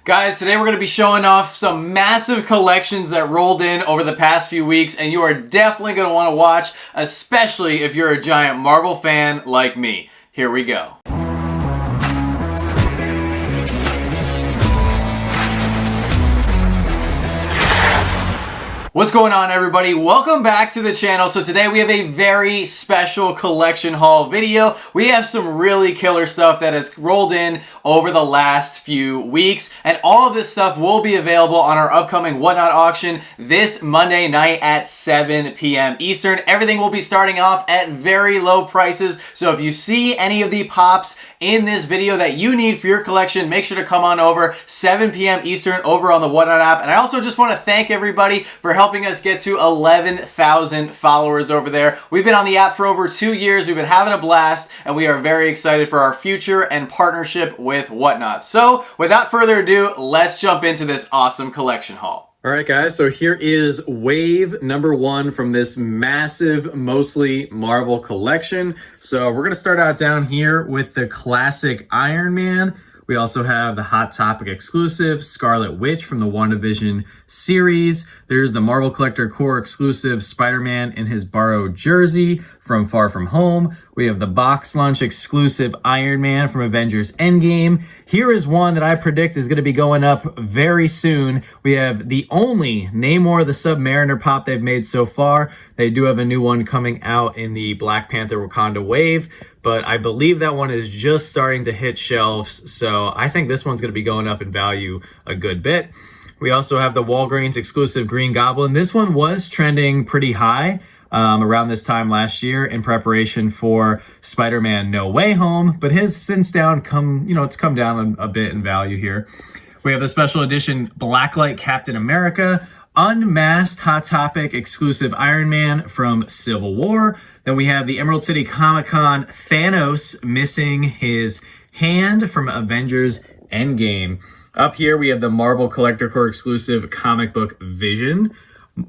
Guys, today we're going to be showing off some massive collections that rolled in over the past few weeks, and you are definitely going to want to watch, especially if you're a giant Marvel fan like me. Here we go. What's going on, everybody? Welcome back to the channel. So today we have a very special collection haul video. We have some really killer stuff that has rolled in over the last few weeks, and all of this stuff will be available on our upcoming Whatnot auction this Monday night at 7 p.m. Eastern. Everything will be starting off at very low prices, so if you see any of the pops in this video that you need for your collection, make sure to come on over 7 p.m. Eastern over on the Whatnot app. And I also just want to thank everybody for helping us get to 11,000 followers over there. We've been on the app for over 2 years. We've been having a blast, and we are very excited for our future and partnership with Whatnot. So without further ado, let's jump into this awesome collection haul. All right, guys, so here is wave number one from this massive, mostly Marvel collection. So we're going to start out down here with the classic Iron Man. We also have the Hot Topic exclusive Scarlet Witch from the WandaVision series. There's the Marvel Collector Core exclusive Spider-Man in his borrowed jersey from Far From Home. We have the Box Lunch exclusive Iron Man from Avengers Endgame. Here is one that I predict is going to be going up very soon. We have the only Namor the Submariner pop they've made so far. They do have a new one coming out in the Black Panther Wakanda wave, but I believe that one is just starting to hit shelves, so I think this one's going to be going up in value a good bit. We also have the Walgreens exclusive Green Goblin. This one was trending pretty high around this time last year in preparation for Spider-Man No Way Home, but has since it's come down a bit in value here. We have the special edition Blacklight Captain America, Unmasked Hot Topic exclusive Iron Man from Civil War. Then we have the Emerald City Comic Con Thanos missing his hand from Avengers Endgame. Up here we have the Marvel Collector Core exclusive comic book Vision,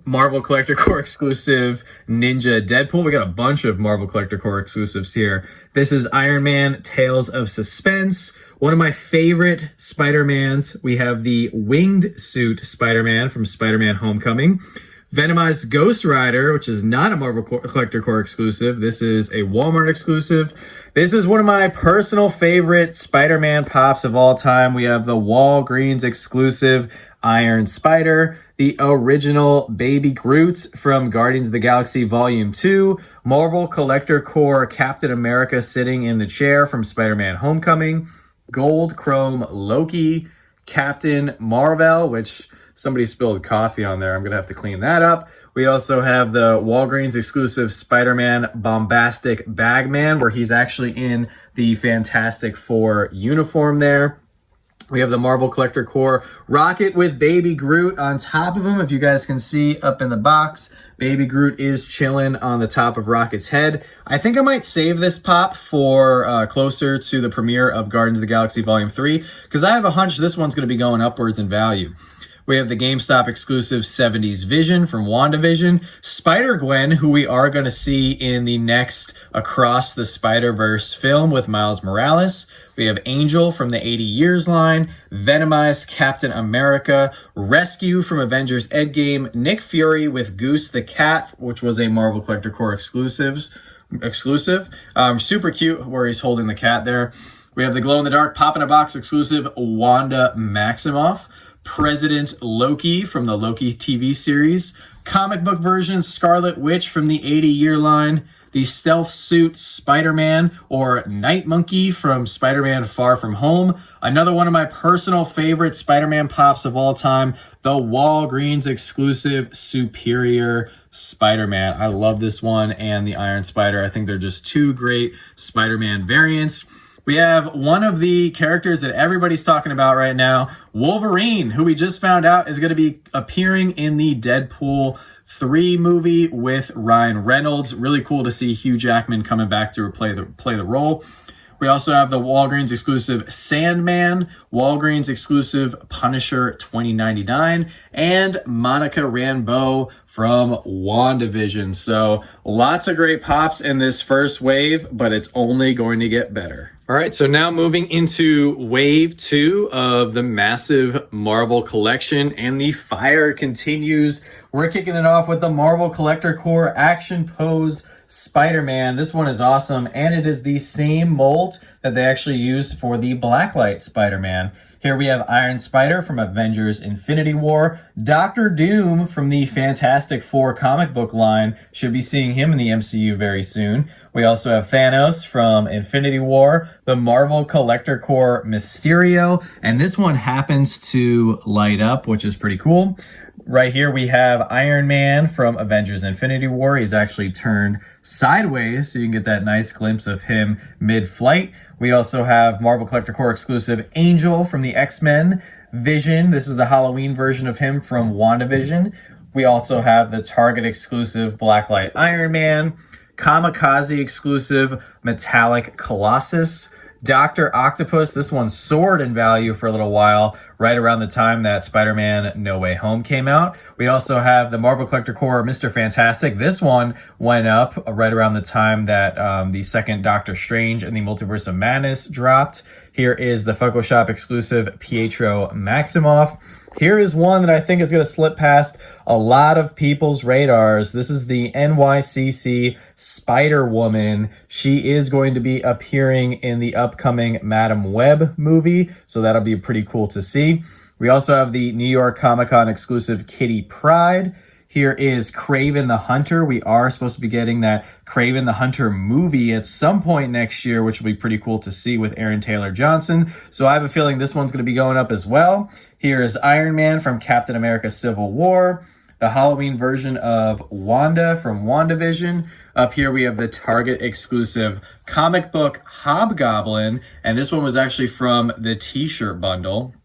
Marvel Collector Core exclusive Ninja Deadpool. We got a bunch of Marvel Collector Core exclusives here. This is Iron Man Tales of Suspense. One of my favorite Spider-Mans. We have the Winged Suit Spider-Man from Spider-Man Homecoming. Venomized Ghost Rider, which is not a Marvel Collector Core exclusive. This is a Walmart exclusive. This is one of my personal favorite Spider-Man pops of all time. We have the Walgreens exclusive Iron Spider, the original Baby Groot from Guardians of the Galaxy Volume 2, Marvel Collector Core Captain America sitting in the chair from Spider-Man Homecoming, Gold Chrome Loki, Captain Marvel, which somebody spilled coffee on there. I'm going to have to clean that up. We also have the Walgreens exclusive Spider-Man Bombastic Bagman, where he's actually in the Fantastic Four uniform there. We have the Marvel Collector Core Rocket with Baby Groot on top of him. If you guys can see up in the box, Baby Groot is chilling on the top of Rocket's head. I think I might save this pop for closer to the premiere of Guardians of the Galaxy Volume 3, because I have a hunch this one's going to be going upwards in value. We have the GameStop exclusive 70s Vision from WandaVision, Spider-Gwen, who we are going to see in the next Across the Spider-Verse film with Miles Morales. We have Angel from the 80 Years line, Venomized Captain America, Rescue from Avengers Endgame, Nick Fury with Goose the Cat, which was a Marvel Collector Core exclusive. Super cute where he's holding the cat there. We have the glow-in-the-dark pop-in-a-box exclusive Wanda Maximoff, President Loki from the Loki TV series, comic book version Scarlet Witch from the 80-year line, the Stealth Suit Spider-Man or Night Monkey from Spider-Man Far From Home, another one of my personal favorite Spider-Man pops of all time, the Walgreens exclusive Superior Spider-Man. I love this one and the Iron Spider. I think they're just two great Spider-Man variants. We have one of the characters that everybody's talking about right now, Wolverine, who we just found out is going to be appearing in the Deadpool 3 movie with Ryan Reynolds. Really cool to see Hugh Jackman coming back to play the role. We also have the Walgreens exclusive Sandman, Walgreens exclusive Punisher 2099, and Monica Rambeau from WandaVision. So lots of great pops in this first wave, but it's only going to get better. All right, so now moving into wave 2 of the massive Marvel collection, and the fire continues. We're kicking it off with the Marvel Collector Core Action Pose Spider-Man. This one is awesome, and it is the same mold that they actually used for the Blacklight Spider-Man. Here we have Iron Spider from Avengers Infinity War, Doctor Doom from the Fantastic Four comic book line. Should be seeing him in the MCU very soon. We also have Thanos from Infinity War, the Marvel Collector Core Mysterio, and this one happens to light up, which is pretty cool. Right here we have Iron Man from Avengers Infinity War. He's actually turned sideways, so you can get that nice glimpse of him mid-flight. We also have Marvel Collector Core exclusive Angel from the X-Men. Vision, this is the Halloween version of him from WandaVision. We also have the Target exclusive Blacklight Iron Man. Kamikaze exclusive Metallic Colossus. Dr. Octopus, this one soared in value for a little while, right around the time that Spider-Man No Way Home came out. We also have the Marvel Collector Core Mr. Fantastic. This one went up right around the time that the second Doctor Strange and the Multiverse of Madness dropped. Here is the Funko Shop exclusive Pietro Maximoff. Here is one that I think is going to slip past a lot of people's radars. This is the NYCC Spider-Woman. She is going to be appearing in the upcoming Madam Web movie, so that'll be pretty cool to see. We also have the New York Comic-Con exclusive Kitty Pryde. Here is Kraven the Hunter. We are supposed to be getting that Kraven the Hunter movie at some point next year, which will be pretty cool to see with Aaron Taylor Johnson. So I have a feeling this one's going to be going up as well. Here is Iron Man from Captain America Civil War. The Halloween version of Wanda from WandaVision. Up here we have the Target exclusive comic book Hobgoblin. And this one was actually from the t-shirt bundle.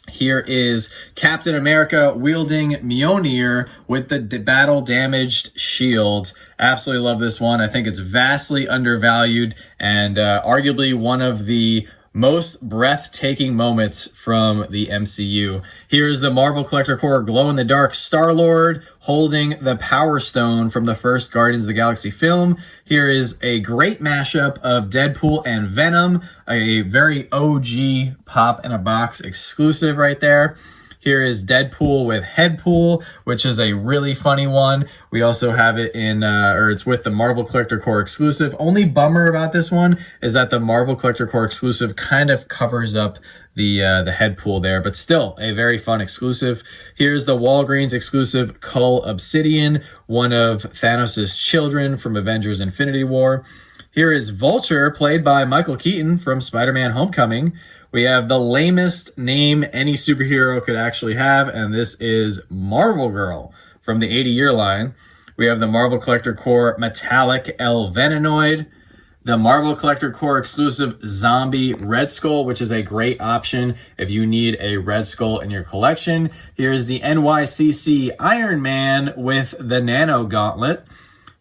Here is Captain America wielding Mjolnir with the battle-damaged shield. Absolutely love this one. I think it's vastly undervalued and arguably one of the most breathtaking moments from the MCU. Here is the Marvel Collector Core glow-in-the-dark Star-Lord holding the Power Stone from the first Guardians of the Galaxy film. Here is a great mashup of Deadpool and Venom, a very OG pop-in-a-box exclusive right there. Here is Deadpool with Headpool, which is a really funny one. We also have it in, it's with the Marvel Collector Core exclusive. Only bummer about this one is that the Marvel Collector Core exclusive kind of covers up the Headpool there, but still a very fun exclusive. Here's the Walgreens exclusive Cull Obsidian, one of Thanos' children from Avengers Infinity War. Here is Vulture, played by Michael Keaton from Spider-Man Homecoming. We have the lamest name any superhero could actually have, and this is Marvel Girl from the 80-year line. We have the Marvel Collector Core Metallic El Venenoid, the Marvel Collector Core exclusive Zombie Red Skull, which is a great option if you need a Red Skull in your collection. Here's the NYCC Iron Man with the Nano Gauntlet.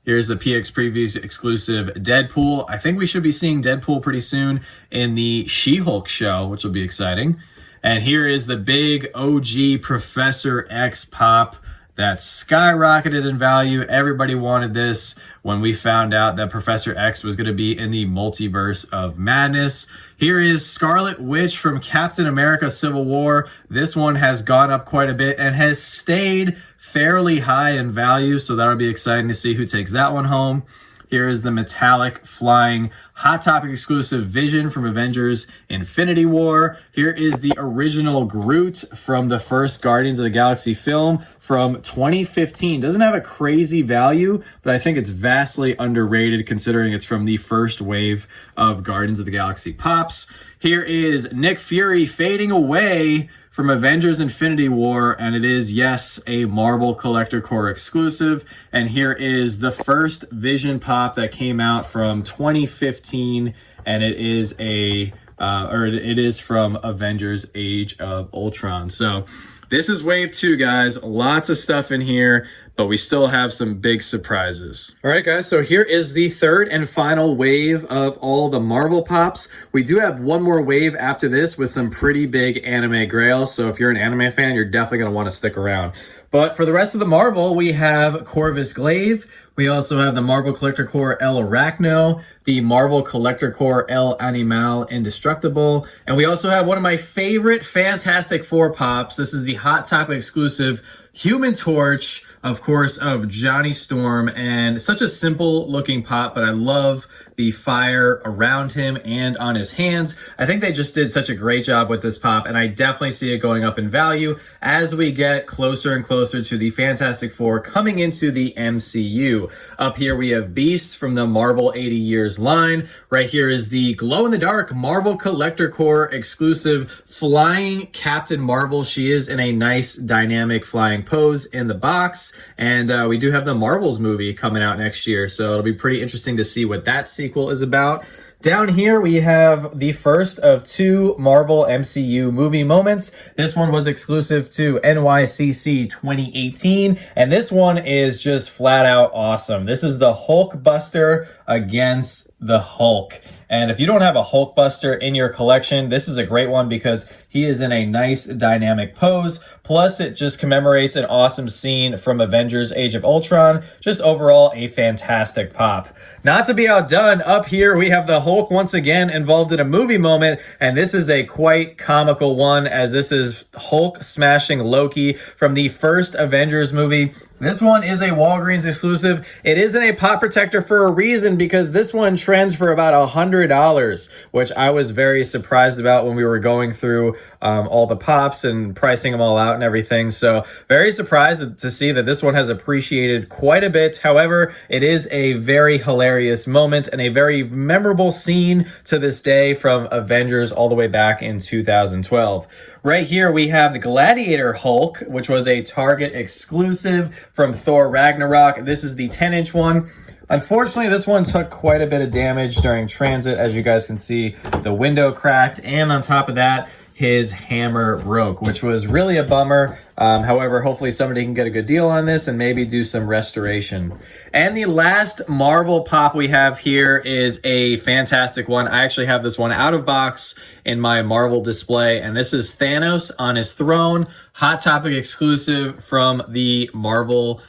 Here's the PX Previews exclusive Deadpool. I think we should be seeing Deadpool pretty soon in the She-Hulk show, which will be exciting. And here is the big OG Professor X pop that skyrocketed in value. Everybody wanted this when we found out that Professor X was going to be in the Multiverse of Madness. Here is Scarlet Witch from Captain America Civil War. This one has gone up quite a bit and has stayed fairly high in value, so that'll be exciting to see who takes that one home. Here is the metallic flying Hot Topic exclusive Vision from Avengers Infinity War. Here is the original Groot from the first Guardians of the Galaxy film from 2015. Doesn't have a crazy value, but I think it's vastly underrated considering it's from the first wave of Guardians of the Galaxy pops. Here is Nick Fury fading away from Avengers Infinity War, and it is, yes, a Marvel Collector Core exclusive. And here is the first Vision pop that came out from 2015, and it is it is from Avengers Age of Ultron. So this is wave 2, guys. Lots of stuff in here, but we still have some big surprises. All right, guys, so here is the third and final wave of all the Marvel Pops. We do have one more wave after this with some pretty big anime grails, so if you're an anime fan, you're definitely going to want to stick around. But for the rest of the Marvel, we have Corvus Glaive. We also have the Marvel Collector Core El Arachno, the Marvel Collector Core El Animal Indestructible, and we also have one of my favorite Fantastic Four Pops. This is the Hot Topic exclusive Human Torch, of course, of Johnny Storm, and such a simple looking pop, but I love the fire around him and on his hands. I think they just did such a great job with this pop, and I definitely see it going up in value as we get closer and closer to the Fantastic Four coming into the MCU. Up here we have Beast from the Marvel 80 Years line. Right here is the glow-in-the-dark Marvel Collector Core exclusive flying Captain Marvel. She is in a nice dynamic flying pose in the box, and we do have the Marvels movie coming out next year, so it'll be pretty interesting to see what that sequel is about. Down here, we have the first of 2 Marvel MCU movie moments. This one was exclusive to NYCC 2018, and this one is just flat out awesome. This is the Hulkbuster against the Hulk. And if you don't have a Hulkbuster in your collection, this is a great one because he is in a nice dynamic pose. Plus, it just commemorates an awesome scene from Avengers Age of Ultron. Just overall, a fantastic pop. Not to be outdone, up here we have the Hulk once again involved in a movie moment, and this is a quite comical one as this is Hulk smashing Loki from the first Avengers movie. This one is a Walgreens exclusive. It is in a pop protector for a reason because this one trends for about $100, which I was very surprised about when we were going through all the pops and pricing them all out and everything. So very surprised to see that this one has appreciated quite a bit. However, it is a very hilarious moment and a very memorable scene to this day from Avengers all the way back in 2012. Right here we have the Gladiator Hulk, which was a Target exclusive from Thor Ragnarok. This is the 10-inch one. Unfortunately, this one took quite a bit of damage during transit. As you guys can see, the window cracked, and on top of that, his hammer broke, which was really a bummer. However, hopefully somebody can get a good deal on this and maybe do some restoration. And the last Marvel pop we have here is a fantastic one. I actually have this one out of box in my Marvel display, and this is Thanos on his throne, Hot Topic exclusive from the Marvel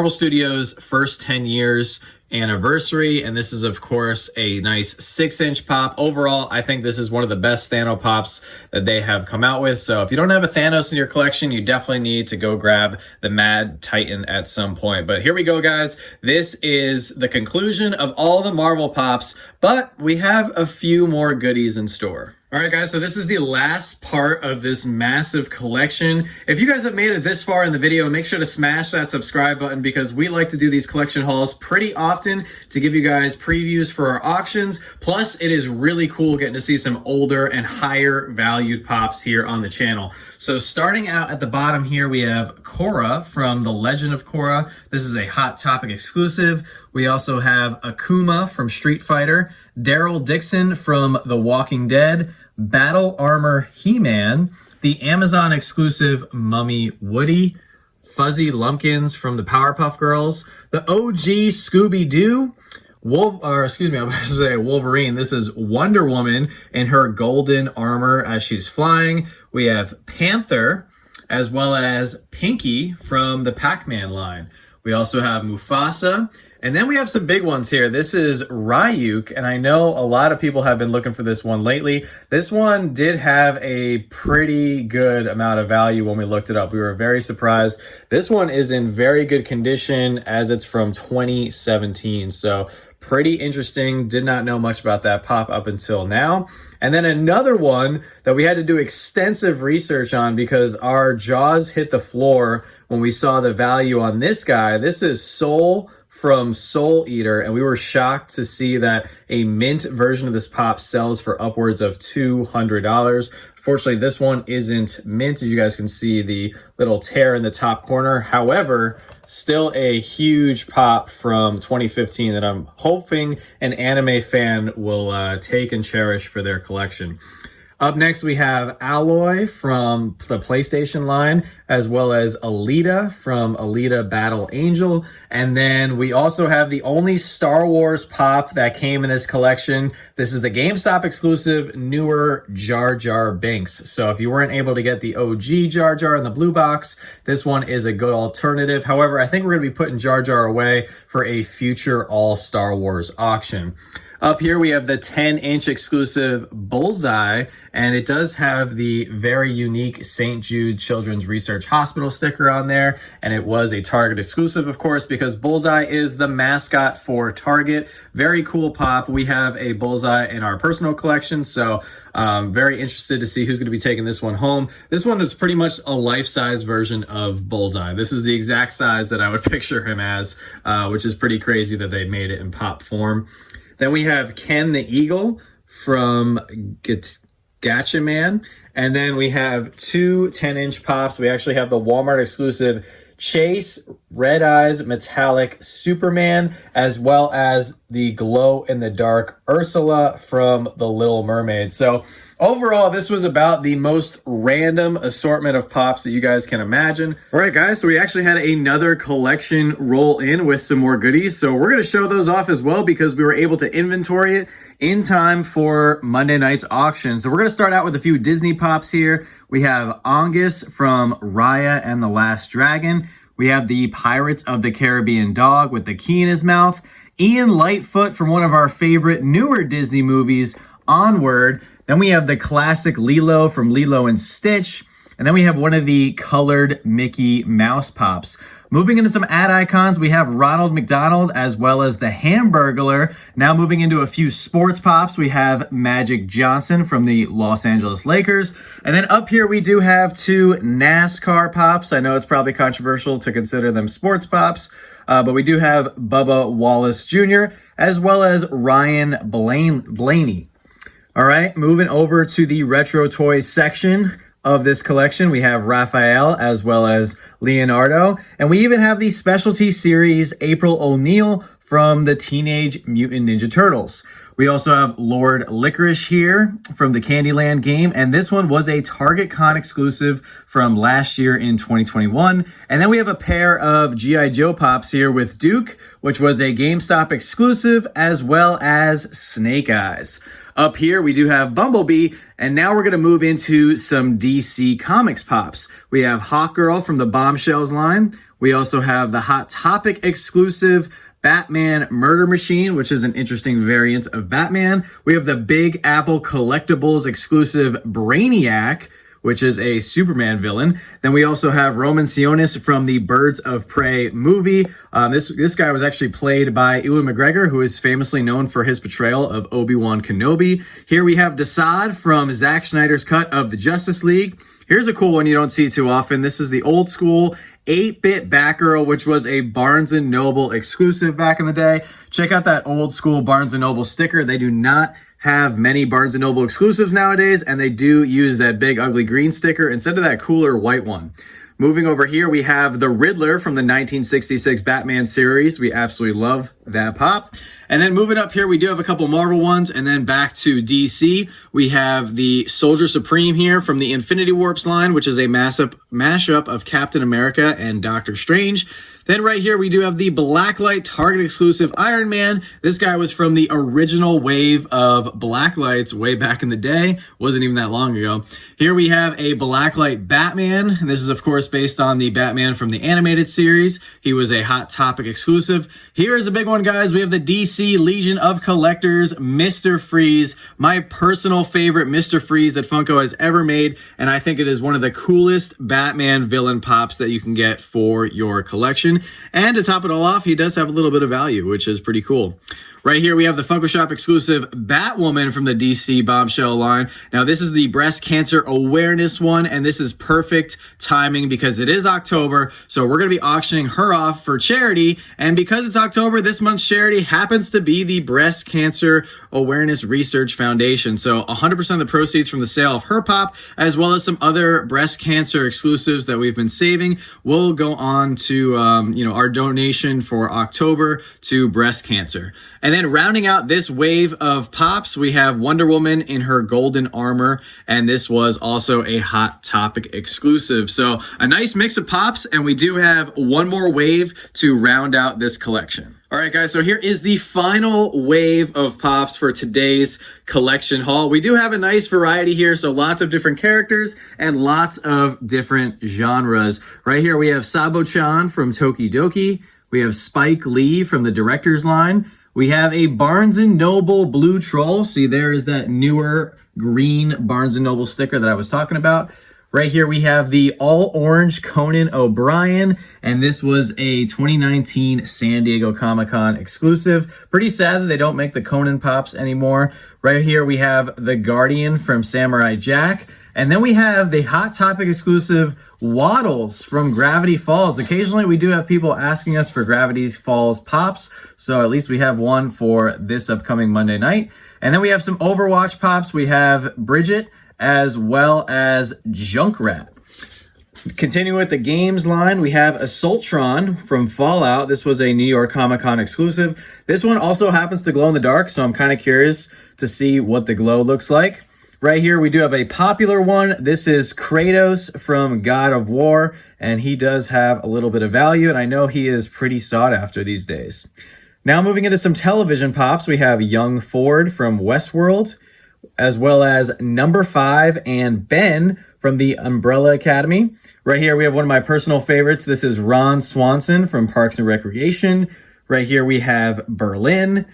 Studios first 10 years anniversary, and this is of course a nice 6-inch pop. Overall, I think this is one of the best Thanos pops that they have come out with. So if you don't have a Thanos in your collection, you definitely need to go grab the Mad Titan at some point. But here we go, guys. This is the conclusion of all the Marvel pops, but we have a few more goodies in store. All right, guys, so this is the last part of this massive collection. If you guys have made it this far in the video, make sure to smash that subscribe button because we like to do these collection hauls pretty often to give you guys previews for our auctions. Plus, it is really cool getting to see some older and higher valued pops here on the channel. So starting out at the bottom here, we have Korra from The Legend of Korra. This is a Hot Topic exclusive. We also have Akuma from Street Fighter, Daryl Dixon from The Walking Dead, Battle Armor He-Man, the Amazon exclusive Mummy Woody, Fuzzy Lumpkins from the Powerpuff Girls, the OG Scooby-Doo, Wolverine. This is Wonder Woman in her golden armor as she's flying. We have Panther, as well as Pinky from the Pac-Man line. We also have Mufasa. And then we have some big ones here. This is Ryuk, and I know a lot of people have been looking for this one lately. This one did have a pretty good amount of value when we looked it up. We were very surprised. This one is in very good condition as it's from 2017. So pretty interesting. Did not know much about that pop up until now. And then another one that we had to do extensive research on because our jaws hit the floor when we saw the value on this guy. This is Soul from Soul Eater, and we were shocked to see that a mint version of this pop sells for upwards of $200. Fortunately, this one isn't mint. As you guys can see, the little tear in the top corner. However, still a huge pop from 2015 that I'm hoping an anime fan will take and cherish for their collection. Up next, we have Alloy from the PlayStation line, as well as Alita from Alita Battle Angel. And then we also have the only Star Wars pop that came in this collection. This is the GameStop exclusive newer Jar Jar Binks. So if you weren't able to get the OG Jar Jar in the blue box, this one is a good alternative. However, I think we're going to be putting Jar Jar away for a future all Star Wars auction. Up here, we have the 10-inch exclusive Bullseye, and it does have the very unique St. Jude Children's Research Hospital sticker on there, and it was a Target exclusive, of course, because Bullseye is the mascot for Target. Very cool pop. We have a Bullseye in our personal collection, so very interested to see who's going to be taking this one home. This one is pretty much a life-size version of Bullseye. This is the exact size that I would picture him as, which is pretty crazy that they made it in pop form. Then we have Ken the Eagle from Gacha Man. And then we have two 10-inch pops. We actually have the Walmart exclusive Chase Red Eyes Metallic Superman, as well as the glow-in-the-dark Ursula from The Little Mermaid. So overall, this was about the most random assortment of pops that you guys can imagine. All right, guys, so we actually had another collection roll in with some more goodies. So we're going to show those off as well because we were able to inventory it in time for Monday night's auction. So we're going to start out with a few Disney pops here. We have Angus from Raya and the Last Dragon. We have the Pirates of the Caribbean dog with the key in his mouth. Ian Lightfoot from one of our favorite newer Disney movies, Onward. Then we have the classic Lilo from Lilo and Stitch. And then we have one of the colored Mickey Mouse pops. Moving into some ad icons, we have Ronald McDonald as well as the Hamburglar. Now moving into a few sports pops, we have Magic Johnson from the Los Angeles Lakers. And then up here we do have two NASCAR pops. I know it's probably controversial to consider them sports pops, but we do have Bubba Wallace Jr. as well as Ryan Blaney. All right, moving over to the retro toys section of this collection, we have Raphael as well as Leonardo, and we even have the specialty series April O'Neil from the Teenage Mutant Ninja Turtles. We also have Lord Licorice here from the Candyland game, and this one was a Target Con exclusive from last year in 2021. And then we have a pair of G.I. Joe pops here with Duke, which was a GameStop exclusive, as well as Snake Eyes. Up here, we do have Bumblebee, and now we're going to move into some DC Comics pops. We have Hawkgirl from the Bombshells line. We also have the Hot Topic exclusive Batman Murder Machine, which is an interesting variant of Batman. We have the Big Apple Collectibles exclusive Brainiac, which is a Superman villain. Then we also have Roman Sionis from the Birds of Prey movie. This guy was actually played by Ewan McGregor, who is famously known for his portrayal of Obi-Wan Kenobi. Here we have Desaad from Zack Snyder's cut of the Justice League. Here's a cool one you don't see too often. This is the old school 8-bit Batgirl, which was a Barnes & Noble exclusive back in the day. Check out that old school Barnes & Noble sticker. They do not have many Barnes & Noble exclusives nowadays, and they do use that big ugly green sticker instead of that cooler white one. Moving over here, we have the Riddler from the 1966 Batman series. We absolutely love that pop. And then moving up here, we do have a couple Marvel ones, and then back to DC. We have the Soldier Supreme here from the Infinity Warps line, which is a mashup of Captain America and Doctor Strange. Then right here, we do have the Blacklight Target exclusive Iron Man. This guy was from the original wave of Blacklights way back in the day. Wasn't even that long ago. Here we have a Blacklight Batman. And this is, of course, based on the Batman from the animated series. He was a Hot Topic exclusive. Here is a big one, guys. We have the DC Legion of Collectors, Mr. Freeze. My personal favorite Mr. Freeze that Funko has ever made. And I think it is one of the coolest Batman villain pops that you can get for your collection. And to top it all off, he does have a little bit of value, which is pretty cool. Right here, we have the Funko Shop exclusive Batwoman from the DC Bombshell line. Now, this is the breast cancer awareness one, and this is perfect timing because it is October, so we're going to be auctioning her off for charity. And because it's October, this month's charity happens to be the Breast Cancer Awareness Research Foundation. So 100% of the proceeds from the sale of her pop, as well as some other breast cancer exclusives that we've been saving, will go on to our donation for October to breast cancer. And then rounding out this wave of pops, we have Wonder Woman in her golden armor, and this was also a Hot Topic exclusive. So a nice mix of pops, and we do have one more wave to round out this collection. All right, guys, so here is the final wave of pops for today's collection haul. We do have a nice variety here, so lots of different characters and lots of different genres. Right here, we have Sabo-chan from Tokidoki. We have Spike Lee from the Director's Line. We have a Barnes & Noble Blue Troll. See, there is that newer green Barnes & Noble sticker that I was talking about. Right here, we have the all-orange Conan O'Brien, and this was a 2019 San Diego Comic-Con exclusive. Pretty sad that they don't make the Conan pops anymore. Right here, we have the Guardian from Samurai Jack, and then we have the Hot Topic exclusive Waddles from Gravity Falls. Occasionally, we do have people asking us for Gravity Falls pops, so at least we have one for this upcoming Monday night. And then we have some Overwatch pops. We have Bridget, as well as Junkrat. Continuing with the games line, we have Assaultron from Fallout. This was a New York Comic Con exclusive. This one also happens to glow in the dark, so I'm kind of curious to see what the glow looks like. Right here, we do have a popular one. This is Kratos from God of War, and he does have a little bit of value, and I know he is pretty sought after these days. Now moving into some television pops, we have Young Ford from Westworld, as well as Number 5 and Ben from the Umbrella Academy. Right here, we have one of my personal favorites. This is Ron Swanson from Parks and Recreation. Right here, we have Berlin.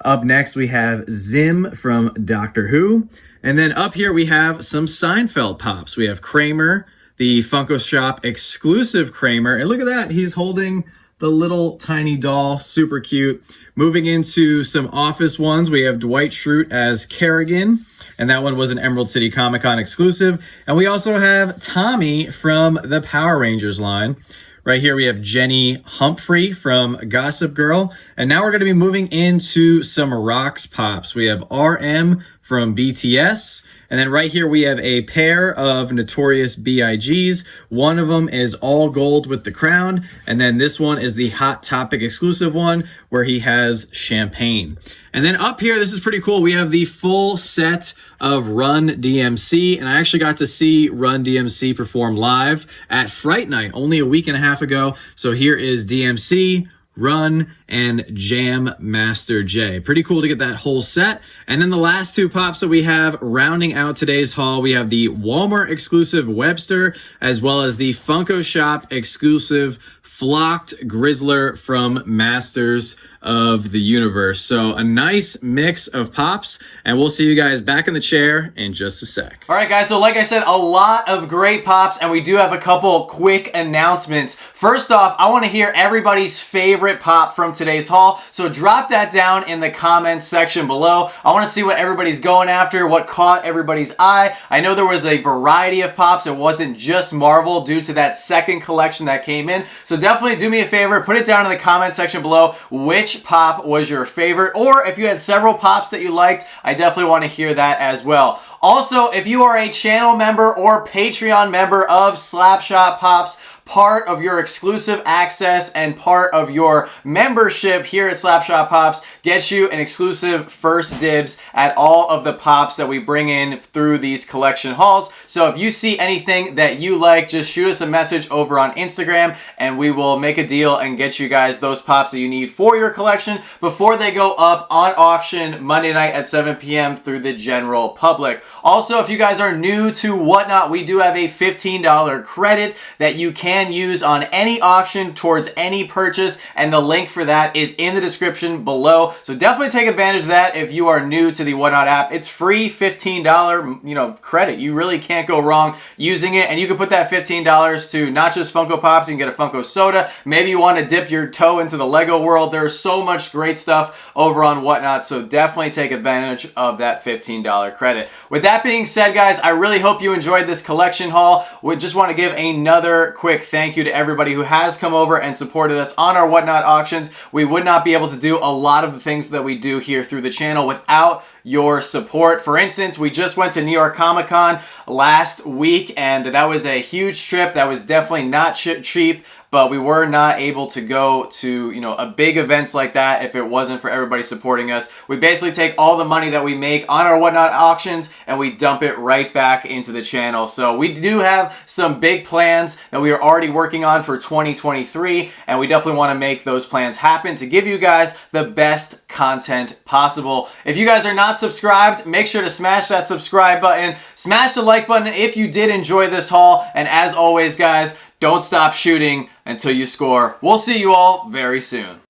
Up next, we have Zim from Doctor Who. And then up here, we have some Seinfeld pops. We have Kramer, the Funko Shop exclusive Kramer. And look at that, he's holding the little tiny doll, super cute. Moving into some Office ones, we have Dwight Schrute as Kerrigan, and that one was an Emerald City Comic Con exclusive. And we also have Tommy from the Power Rangers line. Right here we have Jenny Humphrey from Gossip Girl. And now we're going to be moving into some Rocks pops. We have RM from BTS. And then right here we have a pair of Notorious B.I.G.'s. One of them is all gold with the crown. And then this one is the Hot Topic exclusive one where he has champagne. And then up here, this is pretty cool. We have the full set of Run DMC. And I actually got to see Run DMC perform live at Fright Night only a week and a half ago. So here is DMC, Run, and Jam Master J. Pretty cool to get that whole set. And then the last two pops that we have rounding out today's haul, we have the Walmart exclusive Webster, as well as the Funko Shop exclusive Flocked Grizzler from Masters of the Universe. So a nice mix of pops, and we'll see you guys back in the chair in just a sec. All right, guys, so like I said, a lot of great pops, and we do have a couple quick announcements. First off, I want to hear everybody's favorite pop from today's haul, so drop that down in the comments section below. I want to see what everybody's going after, what caught everybody's eye. I know there was a variety of pops. It wasn't just Marvel due to that second collection that came in, so definitely do me a favor, put it down in the comment section below which pop was your favorite, or if you had several pops that you liked, I definitely want to hear that as well. Also, if you are a channel member or Patreon member of Slapshotpops, part of your exclusive access and part of your membership here at Slapshotpops gets you an exclusive first dibs at all of the pops that we bring in through these collection hauls. So if you see anything that you like, just shoot us a message over on Instagram and we will make a deal and get you guys those pops that you need for your collection before they go up on auction Monday night at 7 p.m. through the general public. Also, if you guys are new to Whatnot, we do have a $15 credit that you can use on any auction towards any purchase, and the link for that is in the description below. So definitely take advantage of that if you are new to the Whatnot app. It's free $15, credit. You really can't go wrong using it, and you can put that $15 to not just Funko Pops. You can get a Funko Soda. Maybe you want to dip your toe into the Lego world. There's so much great stuff over on Whatnot, so definitely take advantage of that $15 credit. With that being said, guys, I really hope you enjoyed this collection haul. We just want to give another quick thank you to everybody who has come over and supported us on our Whatnot auctions. We would not be able to do a lot of the things that we do here through the channel without your support. For instance, we just went to New York Comic Con last week, and that was a huge trip. That was definitely not cheap, but we were not able to go to, you know, a big events like that if it wasn't for everybody supporting us. We basically take all the money that we make on our Whatnot auctions and we dump it right back into the channel. So we do have some big plans that we are already working on for 2023, and we definitely want to make those plans happen to give you guys the best content possible. If you guys are not subscribed, make sure to smash that subscribe button, smash the like button if you did enjoy this haul, and as always guys, don't stop shooting until you score. We'll see you all very soon.